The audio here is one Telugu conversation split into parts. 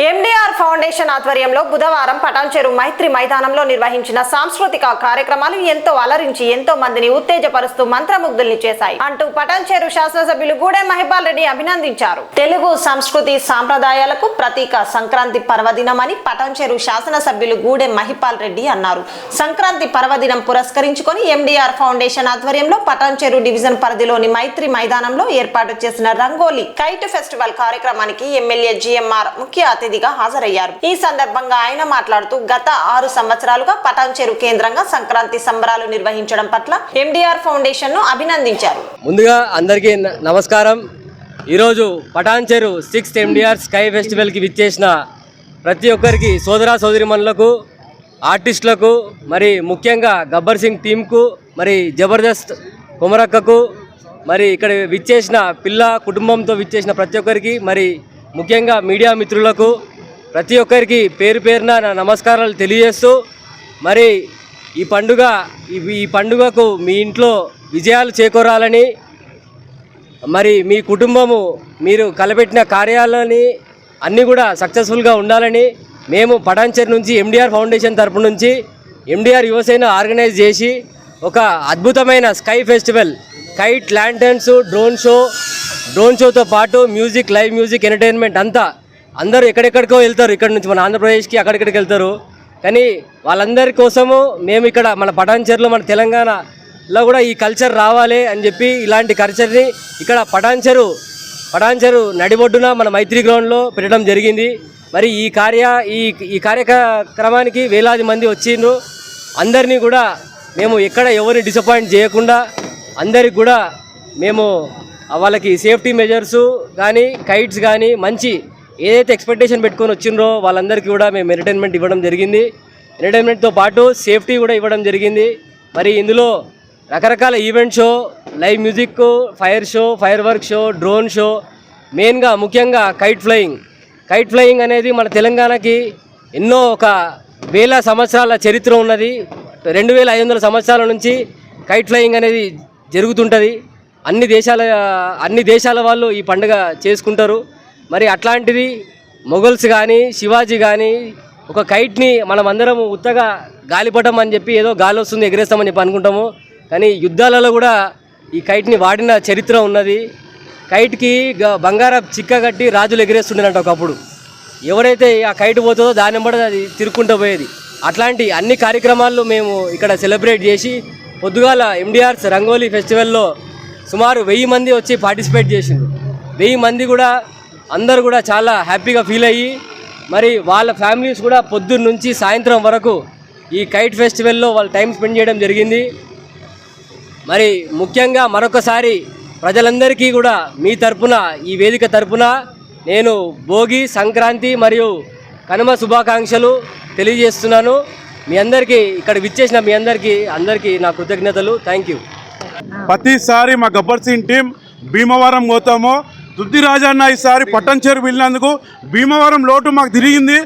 ఎండీఆర్ ఫౌండేషన్ ఆధ్వర్యంలో బుధవారం పటాన్చెరు మైత్రి మైదానంలో నిర్వహించిన సాంస్కృతిక కార్యక్రమాలు ఎంతో అలరించి ఎంతో మందిని ఉత్తేజపరుస్తూ మంత్రముగ్ధుల్ని చేశాయి అంటూ పటాన్చెరు శాసనసభ్యులు గూడెం మహిపాల్ రెడ్డి అభినందించారు. తెలుగు సంస్కృతి సాంప్రదాయాలకు ప్రతీక సంక్రాంతి పర్వదినమని పటాన్చెరు శాసనసభ్యులు గూడెం మహిపాల్ రెడ్డి అన్నారు. సంక్రాంతి పర్వదినం పురస్కరించుకొని ఎండీఆర్ ఫౌండేషన్ ఆధ్వర్యంలో పటాన్చెరు డివిజన్ పరిధిలోని మైత్రి మైదానంలో ఏర్పాటు చేసిన రంగోలీ కైట్ ఫెస్టివల్ కార్యక్రమానికి ఎమ్మెల్యే జిఎంఆర్ ముఖ్య అతిథిగా హాజరయ్యారు. ఈ సందర్భంగా ఆయన మాట్లాడుతూ గత 6 సంవత్సరాలుగా పటాన్చెరు కేంద్రంగా సంక్రాంతి సంబరాలు నిర్వహించడం పట్ల ఎండీఆర్ ఫౌండేషన్ ను అభినందించారు. ముందుగా అందరికీ నమస్కారం. ఈరోజు Patancheru 6th MDR sky festival కి విచ్చేసిన ప్రతి ఒక్కరికి సోదరా సోదరిమణులకు ఆర్టిస్టులకు మరి ముఖ్యంగా గబ్బర్ సింగ్ టీంకు మరి జబర్దస్త్ కుమరక్కకు మరి ఇక్కడ విచ్చేసిన పిల్ల కుటుంబంతో విచ్చేసిన ప్రతి ఒక్కరికి మరి ముఖ్యంగా మీడియా మిత్రులకు ప్రతి ఒక్కరికి పేరు పేరున నా నమస్కారాలు తెలియజేస్తూ మరి ఈ పండుగకు మీ ఇంట్లో విజయాలు చేకూరాలని మరి మీ కుటుంబము మీరు కలపెట్టిన కార్యాలని అన్నీ కూడా సక్సెస్ఫుల్గా ఉండాలని మేము పటాన్చెరు నుంచి ఎండీఆర్ ఫౌండేషన్ తరపు నుంచి ఎండీఆర్ యువసేన ఆర్గనైజ్ చేసి ఒక అద్భుతమైన sky festival kite lanterns drone షోతో పాటు మ్యూజిక్ లైవ్ మ్యూజిక్ ఎంటర్టైన్మెంట్ అంతా అందరూ ఎక్కడెక్కడికో వెళ్తారు. ఇక్కడ నుంచి మన ఆంధ్రప్రదేశ్కి అక్కడిక్కడికి వెళ్తారు. కానీ వాళ్ళందరి కోసము మేము ఇక్కడ మన పటాన్చెరులో మన తెలంగాణలో కూడా ఈ కల్చర్ రావాలి అని చెప్పి ఇలాంటి కల్చర్ని ఇక్కడ పటాన్చెరు నడిబొడ్డున మన మైత్రి గ్రౌండ్లో పెట్టడం జరిగింది. మరి ఈ కార్యక్రమానికి వేలాది మంది వచ్చిండ్రు. అందరినీ కూడా మేము ఎక్కడ ఎవరిని డిసప్పాయింట్ చేయకుండా అందరికి కూడా మేము వాళ్ళకి సేఫ్టీ మెజర్సు కానీ కైట్స్ కానీ మంచి ఏదైతే ఎక్స్పెక్టేషన్ పెట్టుకొని వచ్చిండ్రో వాళ్ళందరికీ కూడా మేము ఎంటర్టైన్మెంట్ ఇవ్వడం జరిగింది. ఎంటర్టైన్మెంట్తో పాటు సేఫ్టీ కూడా ఇవ్వడం జరిగింది. మరి ఇందులో రకరకాల event show, live music, fire work show, drone show, మెయిన్గా ముఖ్యంగా కైట్ ఫ్లయింగ్ అనేది మన తెలంగాణకి ఎన్నో ఒక వేల సంవత్సరాల చరిత్ర ఉన్నది. 2500 సంవత్సరాల నుంచి కైట్ ఫ్లయింగ్ అనేది జరుగుతుంటుంది. అన్ని దేశాల వాళ్ళు ఈ పండుగ చేసుకుంటారు. మరి అట్లాంటిది మొఘల్స్ కానీ శివాజీ కానీ ఒక కైట్ని మనం అందరం ఉత్తగా గాలిపటం అని చెప్పి ఏదో గాలి వస్తుంది ఎగరేస్తామని చెప్పి అనుకుంటాము. కానీ యుద్ధాలలో కూడా ఈ కైట్ని వాడిన చరిత్ర ఉన్నది. కైట్కి బంగారం చిక్క కట్టి రాజులు ఎగరేస్తుండేనంట ఒకప్పుడు. ఎవరైతే ఆ కైట్ పోతుందో దాని వెంబడి అది తిరుక్కుంటూ పోయేది. అట్లాంటి అన్ని కార్యక్రమాలు మేము ఇక్కడ సెలబ్రేట్ చేసి పొద్దుగాల ఎండీఆర్స్ రంగోలీ ఫెస్టివల్లో సుమారు 1000 మంది వచ్చి పార్టిసిపేట్ చేసిండ్రు. 1000 మంది కూడా అందరూ కూడా చాలా హ్యాపీగా ఫీల్ అయ్యి మరి వాళ్ళ ఫ్యామిలీస్ కూడా పొద్దున్న నుంచి సాయంత్రం వరకు ఈ కైట్ ఫెస్టివల్లో వాళ్ళు టైం స్పెండ్ చేయడం జరిగింది. మరి ముఖ్యంగా మరొకసారి ప్రజలందరికీ కూడా మీ తరపున ఈ వేదిక తరపున నేను భోగి, సంక్రాంతి మరియు కనుమ శుభాకాంక్షలు తెలియజేస్తున్నాను. మీ అందరికీ ఇక్కడ విచ్చేసిన మీ అందరికీ నా కృతజ్ఞతలు. Thank you. ప్రతిసారి మా గబ్బర్ సింగ్ టీం భీమవరం పోతాము. దుద్దిరాజన్న ఈసారి పటాన్చెరు వెళ్ళినందుకు భీమవరం లోటు మాకు తిరిగింది.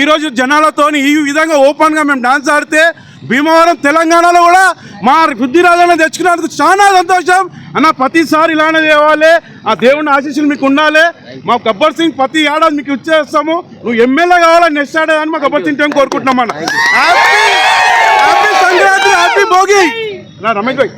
ఈరోజు జనాలతో ఈ విధంగా ఓపెన్గా మేము డాన్స్ ఆడితే భీమవరం తెలంగాణలో కూడా మా దుద్దిరాజన్న తెచ్చుకున్నందుకు చాలా సంతోషం అన్న. ప్రతిసారి ఇలానే తేవాలి. ఆ దేవుని ఆశీస్సులు మీకు ఉండాలి. మా గబ్బర్ సింగ్ ప్రతి ఏడాది మీకు ఇచ్చేస్తాము. నువ్వు ఎమ్మెల్యే కావాలని నెక్స్ట్ ఏడాది అని మా గబ్బర్ సింగ్ టీం కోరుకుంటున్నాం అన్న. Happy Sankranti, happy Bhogi. రమేష్ భాయ్.